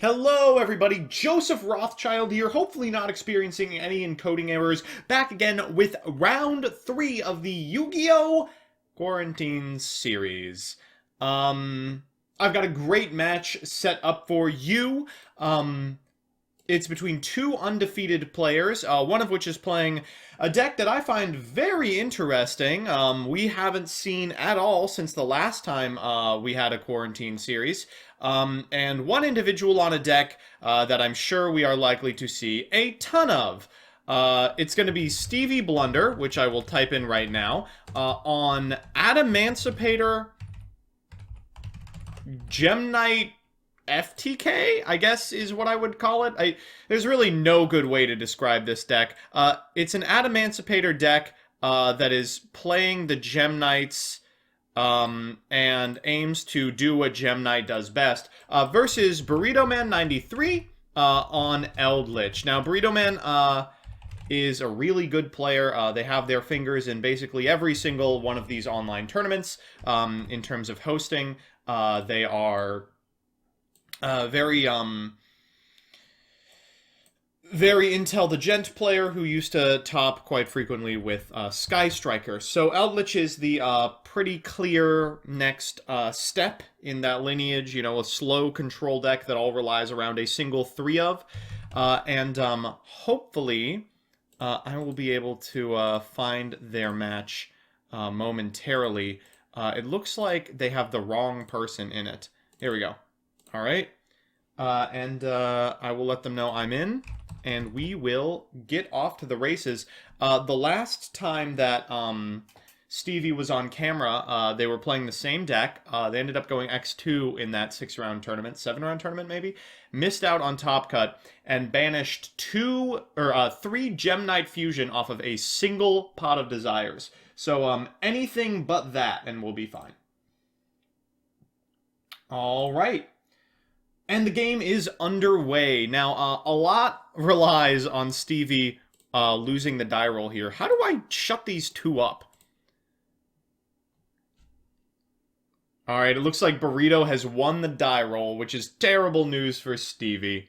Hello, everybody. Joseph Rothschild here, hopefully not experiencing any encoding errors. Back again with round 3 of the Yu-Gi-Oh! Quarantine series. I've got a great match set up for you. It's between two undefeated players, one of which is playing a deck that I find very interesting. We haven't seen at all since the last time we had a Quarantine series. And one individual on a deck that I'm sure we are likely to see a ton of. It's going to be Stevie Blunder, which I will type in right now, on Adamancipator, Gem Knight, FTK, I guess is what I would call it. There's really no good way to describe this deck. It's an Adamancipator deck that is playing the Gem Knights and aims to do what Gem Knight does best versus Burrito Man 93 on Eldlich. Now, Burrito Man is a really good player. They have their fingers in basically every single one of these online tournaments in terms of hosting. They are very intelligent player who used to top quite frequently with Sky Striker. So Eldlich is the pretty clear next step in that lineage. You know, a slow control deck that all relies around a single 3 of. And hopefully I will be able to find their match momentarily. It looks like they have the wrong person in it. Here we go. All right. And I will let them know I'm in, and we will get off to the races. The last time that Stevie was on camera, they were playing the same deck. They ended up going X2 in that 6-round tournament, 7-round tournament maybe. Missed out on Top Cut and banished 3 Gem Knight Fusion off of a single Pot of Desires. So anything but that, and we'll be fine. All right. And the game is underway. Now, a lot relies on Stevie losing the die roll here. How do I shut these two up? Alright, it looks like Burrito has won the die roll, which is terrible news for Stevie.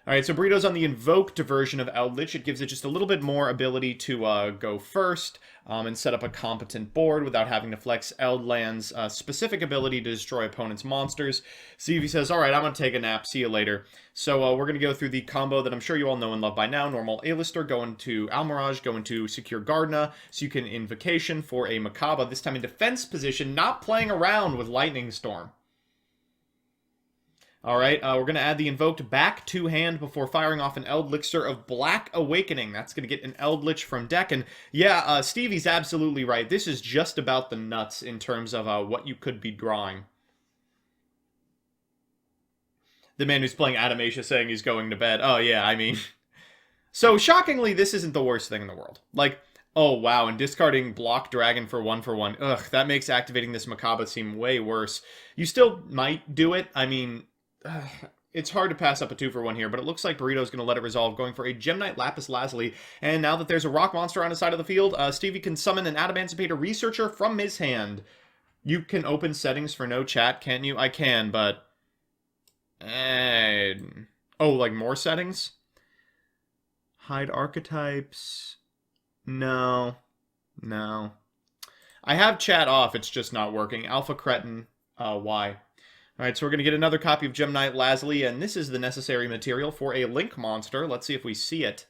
Alright, so Burrito's on the invoked version of Eldlich. It gives it just a little bit more ability to go first and set up a competent board without having to flex Eldland's specific ability to destroy opponent's monsters. Stevie says, alright, I'm going to take a nap. See you later. So we're going to go through the combo that I'm sure you all know and love by now. Normal A-lister, going to Almirage, going to Secure Gardna, so you can Invocation for a Makaba, this time in defense position, not playing around with Lightning Storm. Alright, we're going to add the Invoked back to hand before firing off an Elixir of Black Awakening. That's going to get an Eldlich from deck. And yeah, Stevie's absolutely right. This is just about the nuts in terms of what you could be drawing. The man who's playing Adamancia saying he's going to bed. Oh yeah, I mean... So, shockingly, this isn't the worst thing in the world. Like, oh wow, and discarding Block Dragon for 1/1. Ugh, that makes activating this Makaba seem way worse. You still might do it. I mean... it's hard to pass up a 2-for-1 here, but it looks like Burrito's going to let it resolve, going for a Gem Knight Lapis Lazuli. And now that there's a rock monster on his side of the field, Stevie can summon an Adamancipator Researcher from his hand. You can open settings for no chat, can't you? I can, but... oh, like more settings? Hide archetypes? No. No. I have chat off, it's just not working. Alpha Cretin, why? Alright, so we're going to get another copy of Gem Knight Lazuli, and this is the necessary material for a Link monster. Let's see if we see it.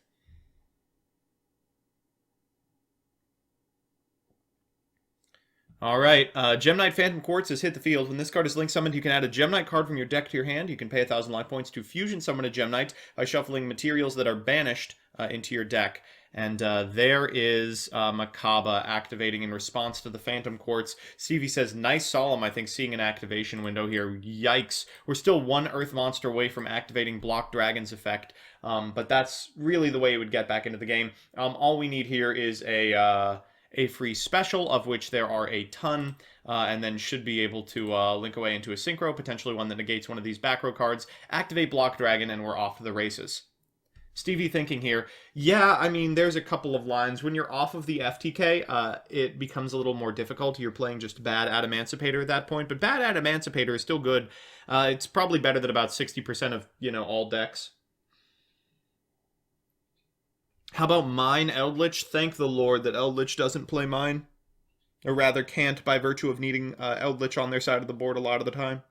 Alright, Gem Knight Phantom Quartz has hit the field. When this card is Link summoned, you can add a Gem Knight card from your deck to your hand. You can pay 1,000 life points to fusion summon a Gem Knight by shuffling materials that are banished into your deck. And there is Makaba activating in response to the Phantom Quartz. Stevie says, nice Solemn, I think, seeing an activation window here. Yikes. We're still 1 Earth monster away from activating Block Dragon's effect. But that's really the way it would get back into the game. All we need here is a free special, of which there are a ton, and then should be able to link away into a Synchro, potentially one that negates one of these back row cards, activate Block Dragon, and we're off to the races. Stevie thinking here. Yeah, I mean, there's a couple of lines. When you're off of the FTK, it becomes a little more difficult. You're playing just bad Adamancipator at that point, but bad Adamancipator is still good. It's probably better than about 60% of, all decks. How about mine, Eldlich? Thank the Lord that Eldlich doesn't play mine. Or rather, can't by virtue of needing Eldlich on their side of the board a lot of the time.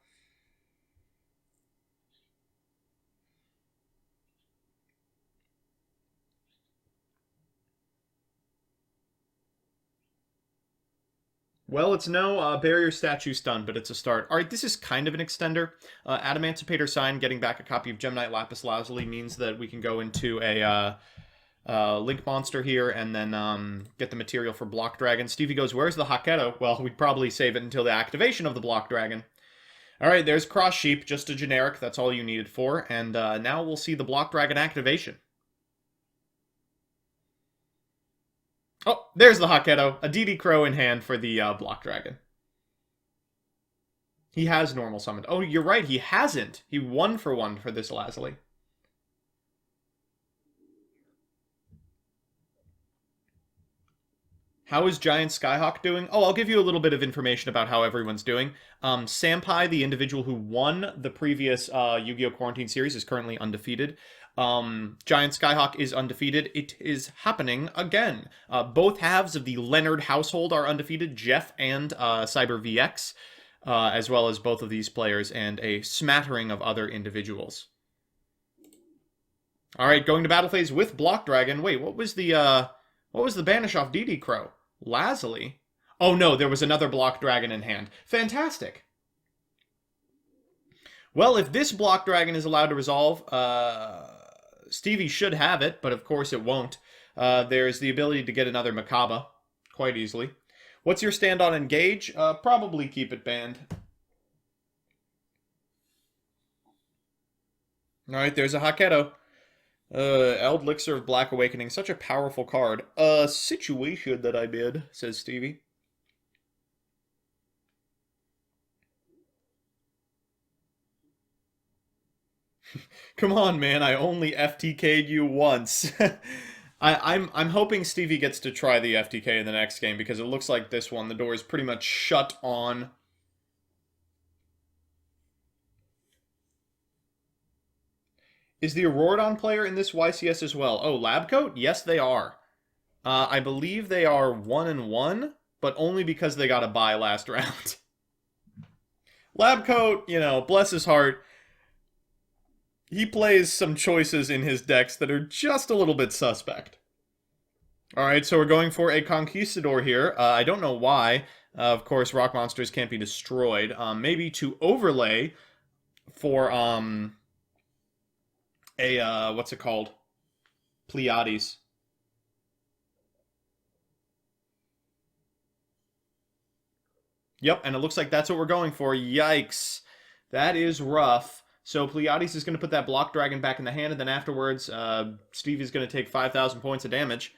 Well, it's no barrier statue stun, but it's a start. All right, this is kind of an extender. Adamancipator sign, getting back a copy of Gemknight Lapis Lazuli means that we can go into a Link monster here and then get the material for Block Dragon. Stevie goes, where's the Haketo? Well, we'd probably save it until the activation of the Block Dragon. All right, there's Cross Sheep, just a generic. That's all you need it for. And now we'll see the Block Dragon activation. Oh, there's the Haketo. A DD Crow in hand for the Block Dragon. He has normal summoned. Oh, you're right, he hasn't. He 1-for-1 for this Lazuli. How is Giant Skyhawk doing? Oh, I'll give you a little bit of information about how everyone's doing. Sampai, the individual who won the previous Yu-Gi-Oh! Quarantine series, is currently undefeated. Giant Skyhawk is undefeated. It is happening again. Both halves of the Leonard household are undefeated, Jeff and Cyber VX, as well as both of these players and a smattering of other individuals. All right, going to battle phase with Block Dragon. Wait, what was the banish off DD Crow? Lazuli? Oh no, there was another Block Dragon in hand. Fantastic. Well, if this Block Dragon is allowed to resolve, Stevie should have it, but of course it won't. There's the ability to get another Makaba quite easily. What's your stand on Engage? Probably keep it banned. Alright, there's a Haketo. Eldlich of Black Awakening, such a powerful card. A situation that I did, says Stevie. Come on, man, I only FTK'd you once. I'm hoping Stevie gets to try the FTK in the next game because it looks like this one, the door is pretty much shut on. Is the Auroradon player in this YCS as well? Oh, Labcoat? Yes, they are. I believe they are 1-1, but only because they got a bye last round. Labcoat, bless his heart, he plays some choices in his decks that are just a little bit suspect. Alright, so we're going for a Conquistador here. I don't know why. Of course, rock monsters can't be destroyed. Maybe to overlay for, what's it called? Pleiades. Yep, and it looks like that's what we're going for. Yikes. That is rough. So Pleiades is going to put that Block Dragon back in the hand, and then afterwards, Stevie's going to take 5,000 points of damage.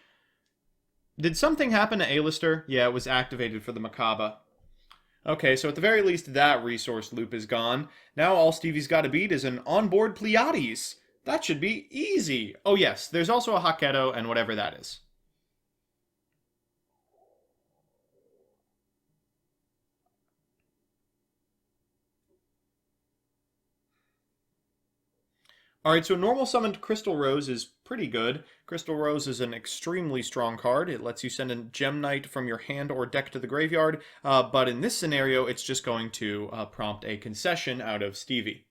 Did something happen to A-Lister? Yeah, it was activated for the Makaba. Okay, so at the very least, that resource loop is gone. Now all Stevie's got to beat is an onboard Pleiades. That should be easy. Oh yes, there's also a Haketo and whatever that is. Alright, so normal summoned Crystal Rose is pretty good. Crystal Rose is an extremely strong card. It lets you send a Gemknight from your hand or deck to the graveyard, but in this scenario, it's just going to prompt a concession out of Stevie.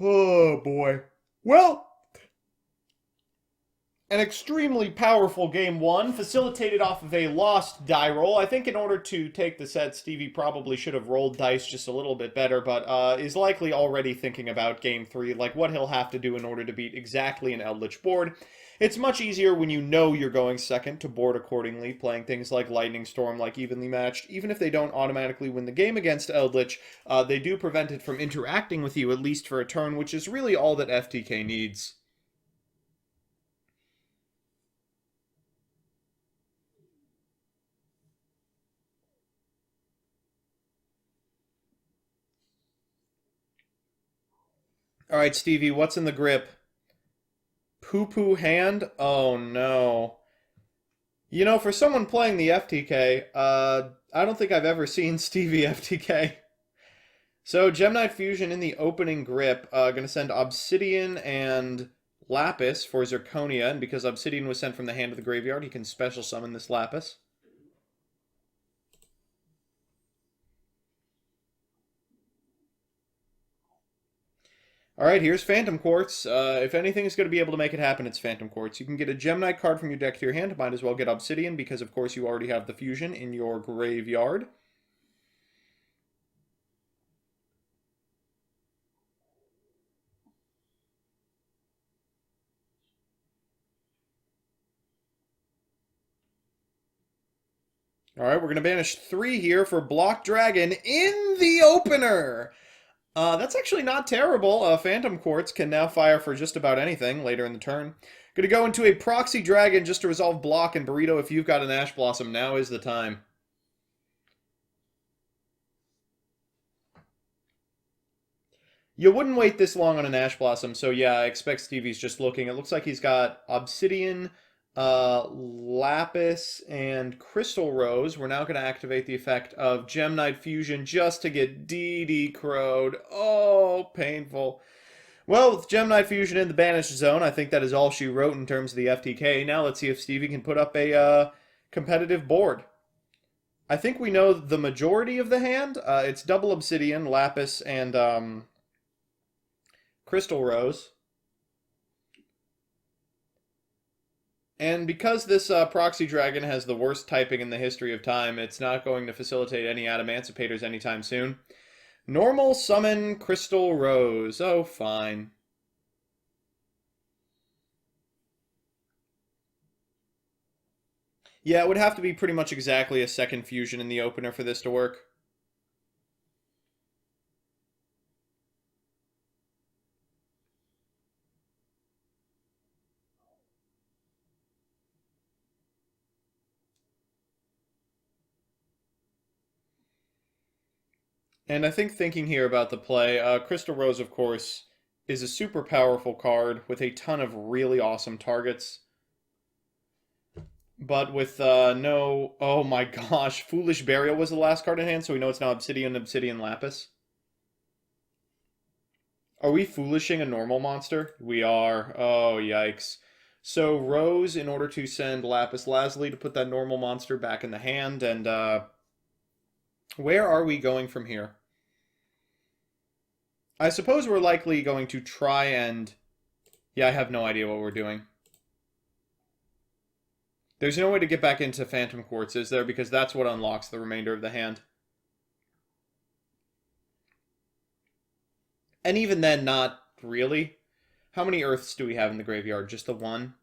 Oh boy. Well, an extremely powerful game one, facilitated off of a lost die roll. I think in order to take the set, Stevie probably should have rolled dice just a little bit better, but is likely already thinking about game three, like what he'll have to do in order to beat exactly an Eldlich board. It's much easier when you know you're going second to board accordingly, playing things like Lightning Storm, like evenly matched. Even if they don't automatically win the game against Eldlich, they do prevent it from interacting with you, at least for a turn, which is really all that FTK needs. All right, Stevie, what's in the grip? Poo-poo hand? Oh, no. You know, for someone playing the FTK, I don't think I've ever seen Stevie FTK. So, Gemini Fusion in the opening grip, gonna send Obsidian and Lapis for Zirconia, and because Obsidian was sent from the hand of the graveyard, he can special summon this Lapis. Alright, here's Phantom Quartz. If anything is going to be able to make it happen, it's Phantom Quartz. You can get a Gemini card from your deck to your hand. Might as well get Obsidian, because of course you already have the Fusion in your graveyard. Alright, we're going to banish 3 here for Block Dragon in the opener! That's actually not terrible. Phantom Quartz can now fire for just about anything later in the turn. Gonna go into a Proxy Dragon just to resolve block, and Burrito, if you've got an Ash Blossom, now is the time. You wouldn't wait this long on an Ash Blossom, so yeah, I expect Stevie's just looking. It looks like he's got Obsidian, Lapis, and Crystal Rose. We're now going to activate the effect of Gem Knight Fusion just to get DD crowed. Oh, painful. Well, with Gem Knight Fusion in the banished zone, I think that is all she wrote in terms of the FTK. Now let's see if Stevie can put up a competitive board. I think we know the majority of the hand. It's double Obsidian, Lapis, and Crystal Rose. And because this Proxy Dragon has the worst typing in the history of time, it's not going to facilitate any Adamancipators anytime soon. Normal summon Crystal Rose. Oh, fine. Yeah, it would have to be pretty much exactly a second fusion in the opener for this to work. And I think thinking here about the play, Crystal Rose, of course, is a super powerful card with a ton of really awesome targets. But with no... Oh my gosh, Foolish Burial was the last card in hand, so we know it's now Obsidian, Obsidian Lapis. Are we foolishing a normal monster? We are. Oh, yikes. So Rose, in order to send Lapis Lazuli to put that normal monster back in the hand, and where are we going from here? I suppose we're likely going to try and... Yeah, I have no idea what we're doing. There's no way to get back into Phantom Quartz, is there? Because that's what unlocks the remainder of the hand. And even then, not really. How many Earths do we have in the graveyard? Just the one?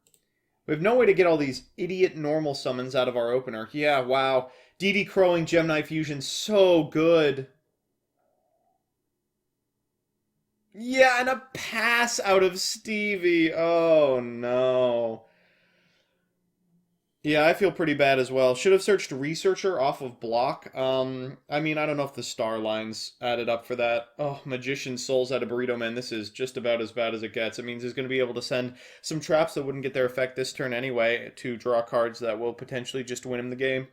We have no way to get all these idiot normal summons out of our opener. Yeah, wow. DD Crowing Gemini Fusion, so good. Yeah, and a pass out of Stevie. Oh, no. Yeah, I feel pretty bad as well. Should have searched Researcher off of Block. I mean, I don't know if the star lines added up for that. Oh, Magician Souls out of Burrito Man. This is just about as bad as it gets. It means he's going to be able to send some traps that wouldn't get their effect this turn anyway to draw cards that will potentially just win him the game.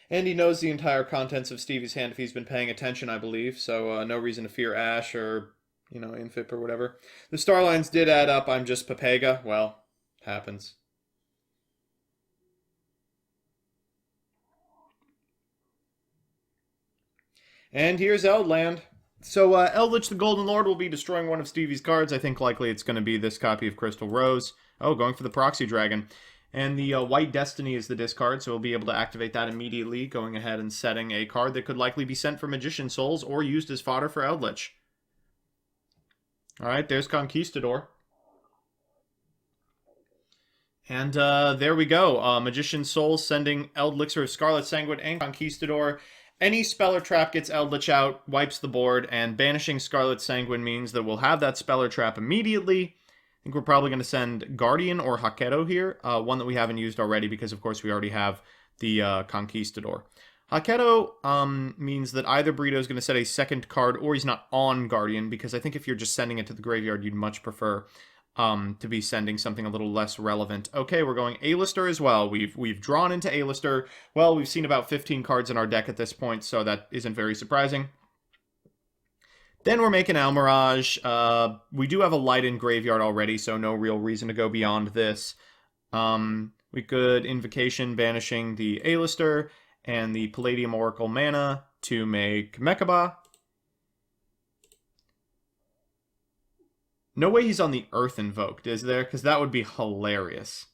And he knows the entire contents of Stevie's hand if he's been paying attention, I believe. So no reason to fear Ash or, you know, Infip or whatever. The star lines did add up. I'm just Papega. Well, happens. And here's Eldland. So Eldlich the Golden Lord will be destroying one of Stevie's cards. I think likely it's going to be this copy of Crystal Rose. Oh, going for the Proxy Dragon. And the White Destiny is the discard, so we'll be able to activate that immediately, going ahead and setting a card that could likely be sent for Magician Souls or used as fodder for Eldlich. Alright, there's Conquistador. And there we go. Magician Souls sending Eldlich or Scarlet Sanguine and Conquistador. Any spell or trap gets Eldlich out, wipes the board, and banishing Scarlet Sanguine means that we'll have that spell or trap immediately. I think we're probably going to send Guardian or Haketo here, one that we haven't used already because, of course, we already have the Conquistador. Haketo means that either Burrito is going to set a second card or he's not on Guardian, because I think if you're just sending it to the graveyard, you'd much prefer to be sending something a little less relevant. Okay, we're going A-lister as well. We've drawn into A-lister. Well, we've seen about 15 cards in our deck at this point, so that isn't very surprising. Then we're making Almirage. We do have a light in graveyard already, so no real reason to go beyond this. We could Invocation, banishing the A-lister and the Palladium Oracle mana to make Mechaba. No way he's on the Earth Invoked, is there? Because that would be hilarious.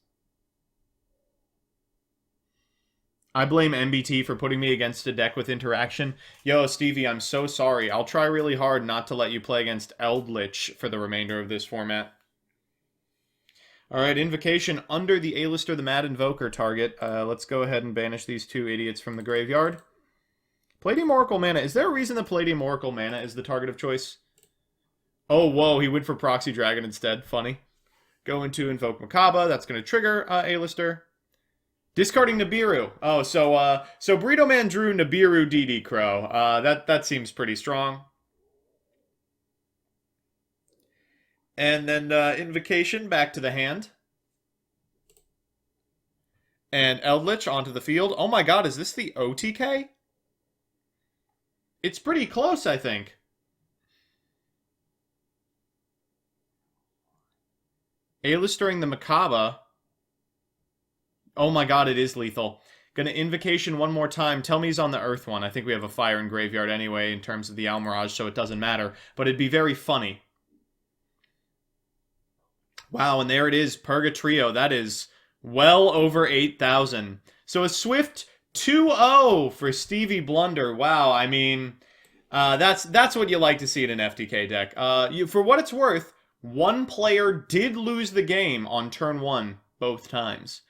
I blame MBT for putting me against a deck with interaction. Yo, Stevie, I'm so sorry. I'll try really hard not to let you play against Eldlich for the remainder of this format. Alright, Invocation under the A-lister, the Mad Invoker target. Let's go ahead and banish these two idiots from the graveyard. Palladium Oracle mana. Is there a reason that Palladium Oracle mana is the target of choice? Oh, whoa, he went for Proxy Dragon instead. Funny. Going to invoke Mechaba. That's going to trigger A-lister. Discarding Nibiru. Oh, so Burrito Man drew Nibiru DD Crow. That seems pretty strong. And then Invocation back to the hand. And Eldlich onto the field. Oh my god, is this the OTK? It's pretty close, I think. A-listering the Mechaba. Oh my god, it is lethal. Gonna Invocation one more time. Tell me he's on the Earth one. I think we have a fire in graveyard anyway in terms of the Almirage, so it doesn't matter. But it'd be very funny. Wow, and there it is, Purgatrio. That is well over 8,000. So a swift 2-0 for Stevie Blunder. Wow, I mean, that's what you like to see in an FTK deck. For what it's worth, one player did lose the game on turn 1 both times.